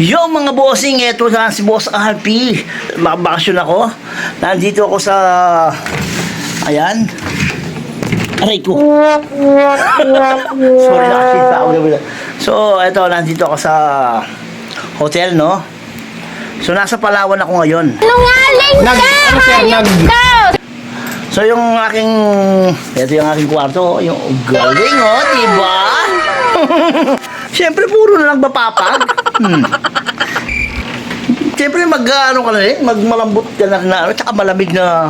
Yo mga bossing, eto na si Boss RP. Makabakasyon ako. Nandito ako sa... Ayan. Aray ko. Sorry, nakakita ako. So, eto, nandito ako sa hotel, no? So, nasa Palawan ako ngayon. Nungaling ka! So, yung aking... Ito yung aking kwarto. Yung galing, oh, diba? Siyempre, puro na lang mapapag. Siyempre, ano ka na rin, magmalambot ka na, tsaka malamig na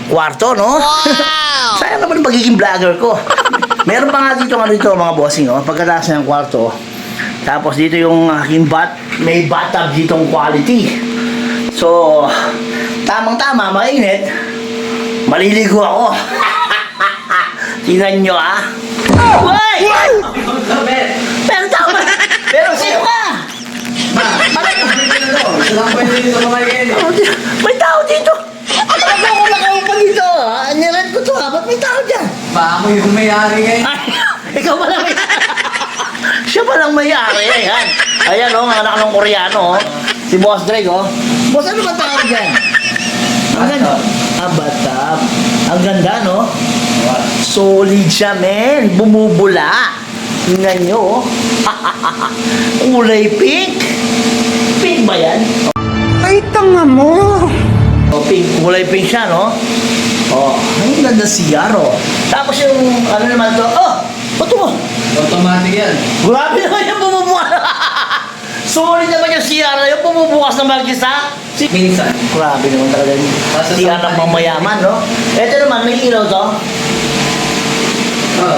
kwarto, no? Wow! Sayang naman magiging vlogger ko. Meron pa nga dito mga bossing, oh, pagkataas ng kwarto. Tapos dito yung aking may bathtub ditong quality. So, tamang-tama, mainit. Maliligo ako. Tingnan nyo, ah. Uy! Pero tama! Pero sino ka? May tao dito! Ako ako nakaupa dito! Niret ko to ha? Ba't may tao dyan? Baka mo yung may-ari ngayon. Ay, ikaw pala may-ari! Siya palang may-ari! Ayan! Ayan o, ang anak ng Koreano o. Si Boss Drake o. Boss, ano ba tawag dyan? Ang ganda. Bathtub. Ang ganda, no? Solid siya, men. Bumubula. Tingnan nyo, oh. Kulay pink. Pink ba yan? Ay, tanga mo! Oh, pink. Kulay pink siya, no? Oh, ang ganda siya, oh. Tapos yung, ano naman to? Oh, bato mo. Automatic yan. Grabe naman yung bumubukas. Solid naman yung siyara. Yung bumubukas na mag-isa. Minsan. Grabe naman talaga yung Basta siyara ng mamayaman, no? Ito naman, may ilaw to.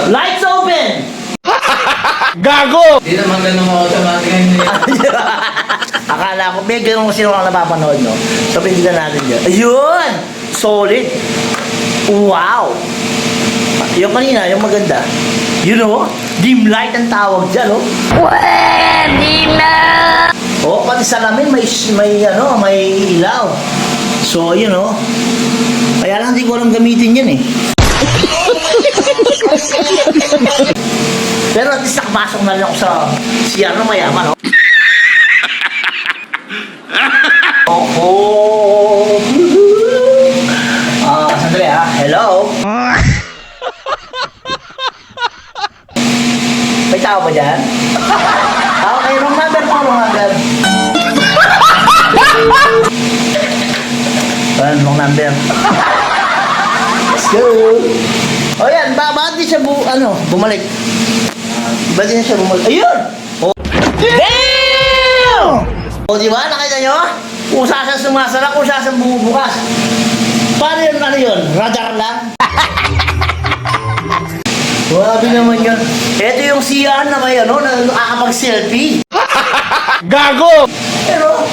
Lights open! Gago! Hindi naman ganun automatic ngayon. Akala ko, may ganun kasi nung napapanood, no? So, pindihan natin dyan. Ayun! Solid! Wow! Yung kanina, yung maganda. You know, dim light ang tawag dyan, no? Pwede na! Oh, pati salamin may ilaw. So, you know, kaya lang hindi ko alam gamitin yan, eh. Pero at least nakapasok na rin ako sa CR na mayaman, no? Oh, sandali ha. Hello? May tao ba dyan? Okay, wrong number po, wrong number. Wrong number. Let's go. O yan, bakit di siya bumalik? Ba't di siya bumalik? Ayun! Oh. Damn! O diba, nakita nyo? Kung saan siya sumasara, kung saan siya bumubukas. Paano yun, radar lang? Grabe naman yun. Ito yung CR na may na nakakapag-selfie. Gago! Pero,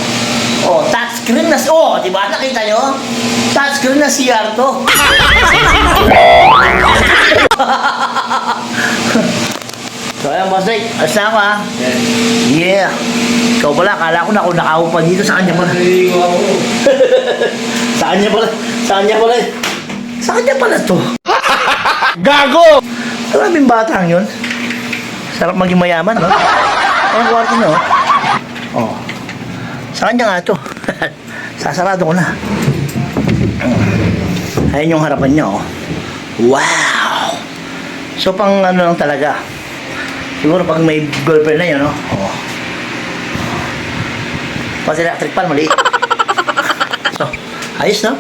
touchscreen na, diba, nakita nyo? Touchscreen na CR to. So, ayan, Boss Drake, alas na ako, ha? Yeah. Ikaw pala, akala ko na ako nakaupa dito, sa kanya pala. Naliligo ako. Sa kanya pala, sa kanya pala. Sa kanya pala to. Gago! Maraming batang yun. Sarap maging mayaman, no? Ayan, kwarto nyo, oh. Sa kanya nga to. Sasarado ko na. Ayan yung harapan niya, oh. Wow! So, pang ano lang talaga. Siguro pag may girlfriend na yun, no? Oh. Pati electric pan, mali. So, ayos, no?